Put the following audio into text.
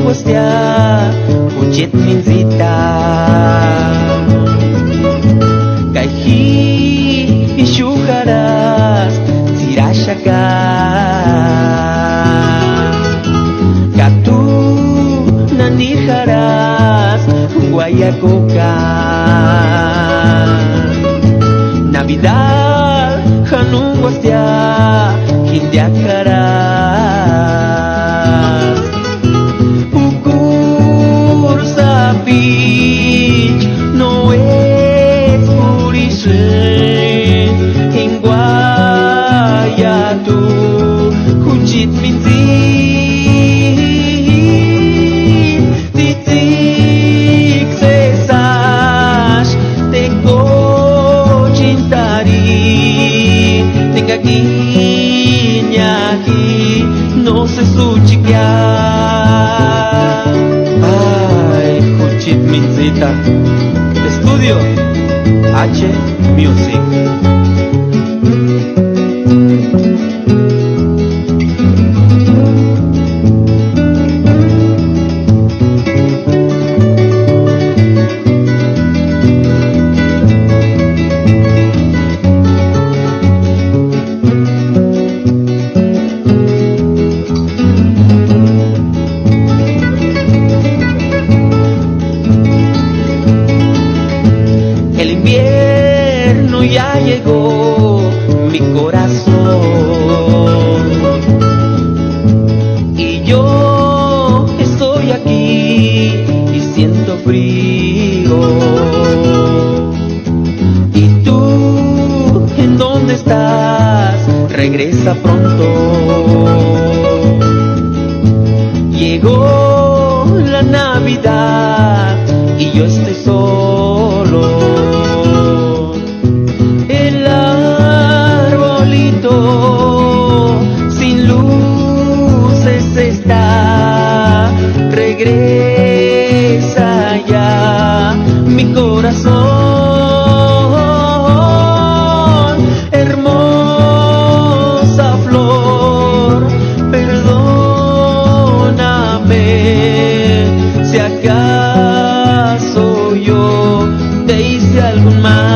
angustia Ujit minzita Kaihi ishuharas Sirashaka Katu nandiharas Guayacoca Navidad hanungustia Hindiakaras Ukur sapich no es purishe Hinguayatu Hujit minzi Titik sesash Teko cintari Tenga aquí no se suchikia Ay, Hujit minzita Estudio H Music El invierno ya llegó mi corazón y yo estoy aquí y siento frío. ¿Y tú en dónde estás? Regresa pronto. Llegó la Navidad y yo estoy solo. El arbolito sin luces está. Regresa ya mi corazón. Hermosa flor, perdóname si acaso yo te hice algún mal.